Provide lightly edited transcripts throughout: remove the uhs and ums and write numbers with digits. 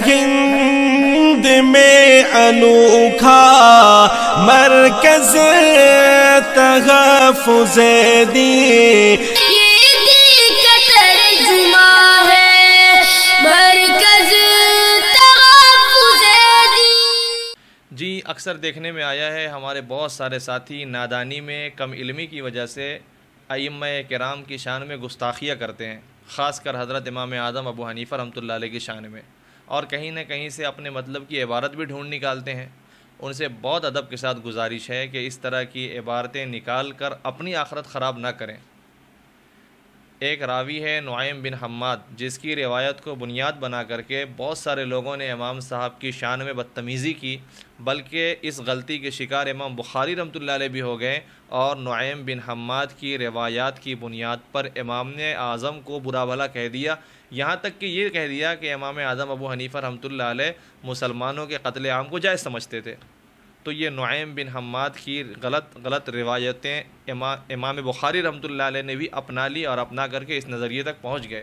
ہند میں انوکھا مرکز تحفظ دین، یہ دل کا ترجمہ ہے مرکز تحفظ دین۔ جی اکثر دیکھنے میں آیا ہے ہمارے بہت سارے ساتھی نادانی میں، کم علمی کی وجہ سے ائمہ کرام کی شان میں گستاخیاں کرتے ہیں، خاص کر حضرت امام اعظم ابو حنیفہ رحمۃ اللہ علیہ کی شان میں، اور کہیں نہ کہیں سے اپنے مطلب کی عبارت بھی ڈھونڈ نکالتے ہیں۔ ان سے بہت ادب کے ساتھ گزارش ہے کہ اس طرح کی عبارتیں نکال کر اپنی آخرت خراب نہ کریں۔ ایک راوی ہے نعیم بن حماد، جس کی روایت کو بنیاد بنا کر کے بہت سارے لوگوں نے امام صاحب کی شان میں بدتمیزی کی، بلکہ اس غلطی کے شکار امام بخاری رحمۃ اللہ علیہ بھی ہو گئے، اور نعیم بن حماد کی روایات کی بنیاد پر امام اعظم کو برا بھلا کہہ دیا، یہاں تک کہ یہ کہہ دیا کہ امام اعظم ابو حنیفہ رحمۃ اللہ علیہ مسلمانوں کے قتل عام کو جائز سمجھتے تھے۔ تو یہ نعیم بن حماد کی غلط روایتیں امام بخاری رحمۃ اللہ علیہ نے بھی اپنا لی، اور اپنا کر کے اس نظریے تک پہنچ گئے۔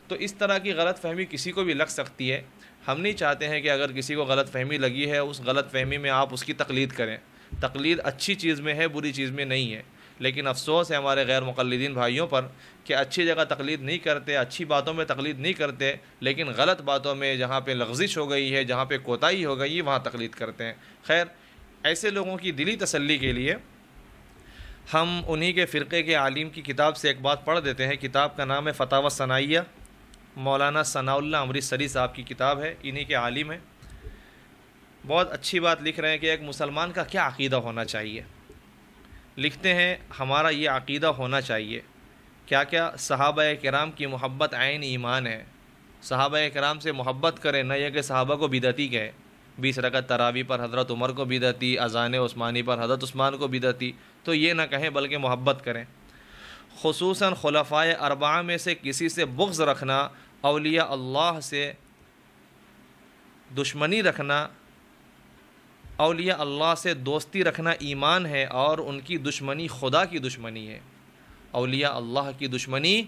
تو اس طرح کی غلط فہمی کسی کو بھی لگ سکتی ہے۔ ہم نہیں چاہتے ہیں کہ اگر کسی کو غلط فہمی لگی ہے، اس غلط فہمی میں آپ اس کی تقلید کریں۔ تقلید اچھی چیز میں ہے، بری چیز میں نہیں ہے، لیکن افسوس ہے ہمارے غیر مقلدین بھائیوں پر کہ اچھی جگہ تقلید نہیں کرتے، اچھی باتوں میں تقلید نہیں کرتے، لیکن غلط باتوں میں جہاں پہ لغزش ہو گئی ہے، جہاں پہ کوتاہی ہو گئی ہے، وہاں تقلید کرتے ہیں۔ خیر، ایسے لوگوں کی دلی تسلی کے لیے ہم انہی کے فرقے کے عالم کی کتاب سے ایک بات پڑھ دیتے ہیں۔ کتاب کا نام ہے فتاوی ثنائیہ، مولانا ثناء اللہ امرتسری صاحب کی کتاب ہے، انہی کے عالم ہیں۔ بہت اچھی بات لکھ رہے ہیں کہ ایک مسلمان کا کیا عقیدہ ہونا چاہیے۔ لکھتے ہیں ہمارا یہ عقیدہ ہونا چاہیے، کیا کیا؟ صحابہ کرام کی محبت عین ایمان ہے۔ صحابہ کرام سے محبت کریں، نہ یہ کہ صحابہ کو بدعتی کہے۔ 20 رکعت تراویح پر حضرت عمر کو بدعتی، اذان عثمانی پر حضرت عثمان کو بدعتی، تو یہ نہ کہیں بلکہ محبت کریں۔ خصوصاً خلفائے اربعہ میں سے کسی سے بغض رکھنا، اولیاء اللہ سے دشمنی رکھنا، اولیاء اللہ سے دوستی رکھنا ایمان ہے، اور ان کی دشمنی خدا کی دشمنی ہے۔ اولیاء اللہ کی دشمنی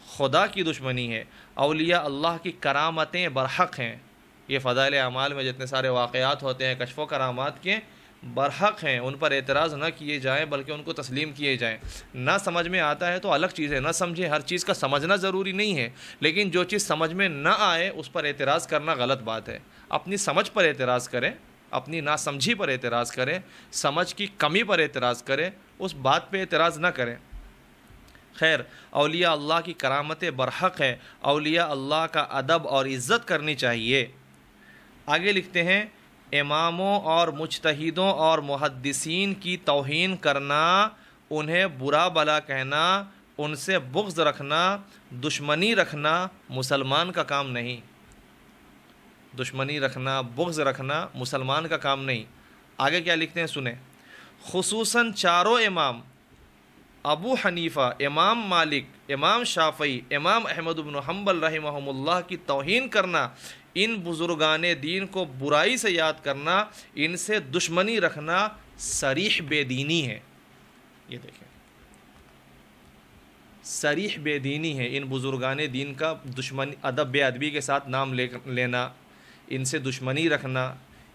خدا کی دشمنی ہے۔ اولیاء اللہ کی کرامتیں برحق ہیں۔ یہ فضائل اعمال میں جتنے سارے واقعات ہوتے ہیں کشف و کرامات کے، برحق ہیں، ان پر اعتراض نہ کیے جائیں بلکہ ان کو تسلیم کیے جائیں۔ نہ سمجھ میں آتا ہے تو الگ چیز ہے، نہ سمجھیں، ہر چیز کا سمجھنا ضروری نہیں ہے، لیکن جو چیز سمجھ میں نہ آئے اس پر اعتراض کرنا غلط بات ہے۔ اپنی سمجھ پر اعتراض کریں، اپنی ناسمجھی پر اعتراض کریں، سمجھ کی کمی پر اعتراض کریں، اس بات پہ اعتراض نہ کریں۔ خیر، اولیاء اللہ کی کرامتیں برحق ہے، اولیاء اللہ کا ادب اور عزت کرنی چاہیے۔ آگے لکھتے ہیں اماموں اور مجتہدوں اور محدثین کی توہین کرنا، انہیں برا بھلا کہنا، ان سے بغض رکھنا، دشمنی رکھنا مسلمان کا کام نہیں۔ دشمنی رکھنا، بغض رکھنا مسلمان کا کام نہیں۔ آگے کیا لکھتے ہیں سنیں۔ خصوصاً چاروں امام ابو حنیفہ، امام مالک، امام شافعی، امام احمد بن حنبل رحمہم اللہ کی توہین کرنا، ان بزرگان دین کو برائی سے یاد کرنا، ان سے دشمنی رکھنا صریح بے دینی ہے۔ یہ دیکھیں، صریح بے دینی ہے۔ ان بزرگان دین کا دشمنی، ادب بے ادبی کے ساتھ نام لینا، ان سے دشمنی رکھنا،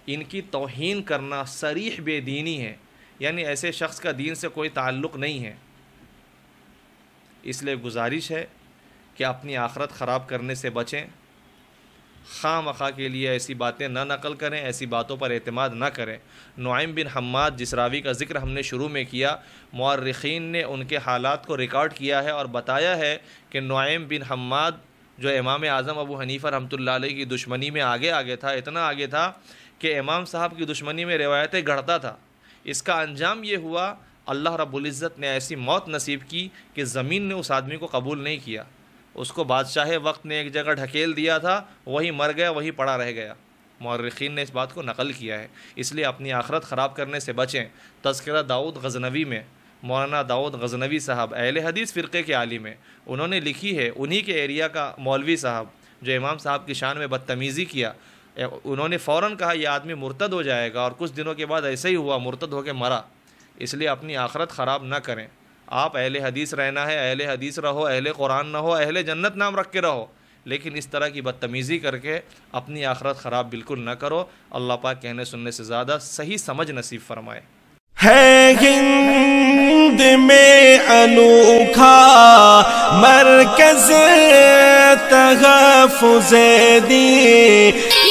ان کی توہین کرنا صریح بے دینی ہے، یعنی ایسے شخص کا دین سے کوئی تعلق نہیں ہے۔ اس لیے گزارش ہے کہ اپنی آخرت خراب کرنے سے بچیں، خواہ مخواہ کے لیے ایسی باتیں نہ نقل کریں، ایسی باتوں پر اعتماد نہ کریں۔ نعیم بن حماد جس راوی کا ذکر ہم نے شروع میں کیا، مورخین نے ان کے حالات کو ریکارڈ کیا ہے اور بتایا ہے کہ نعیم بن حماد جو امام اعظم ابو حنیفہ رحمۃ اللہ علیہ کی دشمنی میں آگے تھا، اتنا آگے تھا کہ امام صاحب کی دشمنی میں روایتیں گھڑتا تھا۔ اس کا انجام یہ ہوا، اللہ رب العزت نے ایسی موت نصیب کی کہ زمین نے اس آدمی کو قبول نہیں کیا، اس کو بادشاہ وقت نے ایک جگہ ڈھکیل دیا تھا، وہی مر گیا، وہی پڑا رہ گیا۔ مورخین نے اس بات کو نقل کیا ہے، اس لیے اپنی آخرت خراب کرنے سے بچیں۔ تذکرہ داؤد غزنوی میں مولانا داؤد غزنوی صاحب اہل حدیث فرقے کے عالم ہیں، انہوں نے لکھی ہے، انہی کے ایریا کا مولوی صاحب جو امام صاحب کی شان میں بدتمیزی کیا، انہوں نے فوراً کہا یہ آدمی مرتد ہو جائے گا، اور کچھ دنوں کے بعد ایسے ہی ہوا، مرتد ہو کے مرا۔ اس لیے اپنی آخرت خراب نہ کریں۔ آپ اہل حدیث رہنا ہے، اہل حدیث رہو، اہل قرآن نہ ہو، اہل جنت نام رکھ کے رہو، لیکن اس طرح کی بدتمیزی کر کے اپنی آخرت خراب بالکل نہ کرو. اللہ پاک کہنے سننے سے زیادہ صحیح سمجھ نصیب فرمائے. ہے ہند میں انوکھا مرکز تحفظ دین